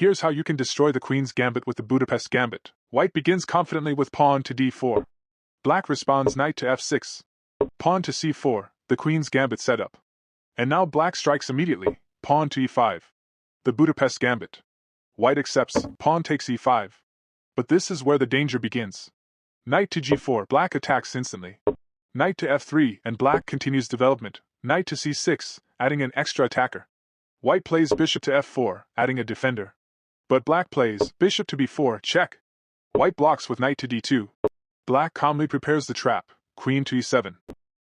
Here's how you can destroy the queen's gambit with the Budapest Gambit. White begins confidently with pawn to d4. Black responds knight to f6. Pawn to c4, the queen's gambit setup. And now black strikes immediately, pawn to e5. The Budapest Gambit. White accepts, pawn takes e5. But this is where the danger begins. Knight to g4, black attacks instantly. Knight to f3, and black continues development. Knight to c6, adding an extra attacker. White plays bishop to f4, adding a defender. But black plays bishop to b4, check. White blocks with knight to d2. Black calmly prepares the trap, queen to e7.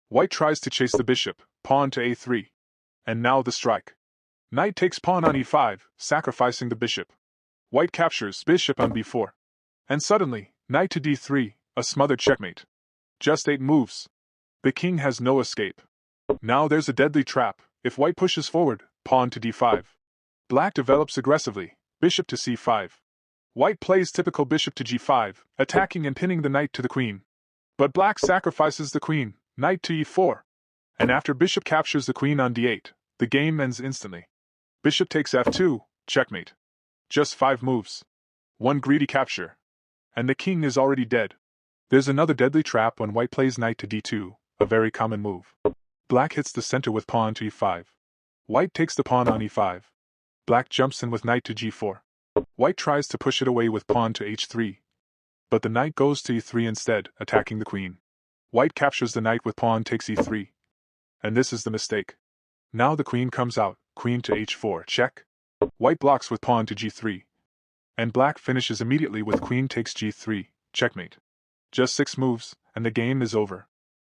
White tries to chase the bishop, pawn to a3. And now the strike. Knight takes pawn on e5, sacrificing the bishop. White captures bishop on b4. And suddenly, knight to d3, a smothered checkmate. Just 8 moves. The king has no escape. Now there's a deadly trap. If white pushes forward, pawn to d5. Black develops aggressively, bishop to c5. White plays typical bishop to g5, attacking and pinning the knight to the queen. But black sacrifices the queen, knight to e4. And after bishop captures the queen on d8, the game ends instantly. Bishop takes f2, checkmate. Just 5 moves. One greedy capture. And the king is already dead. There's another deadly trap when white plays knight to d2, a very common move. Black hits the center with pawn to e5. White takes the pawn on e5. Black jumps in with knight to g4. White tries to push it away with pawn to h3. But the knight goes to e3 instead, attacking the queen. White captures the knight with pawn takes e3. And this is the mistake. Now the queen comes out, queen to h4, check. White blocks with pawn to g3. And black finishes immediately with queen takes g3, checkmate. Just 6 moves, and the game is over.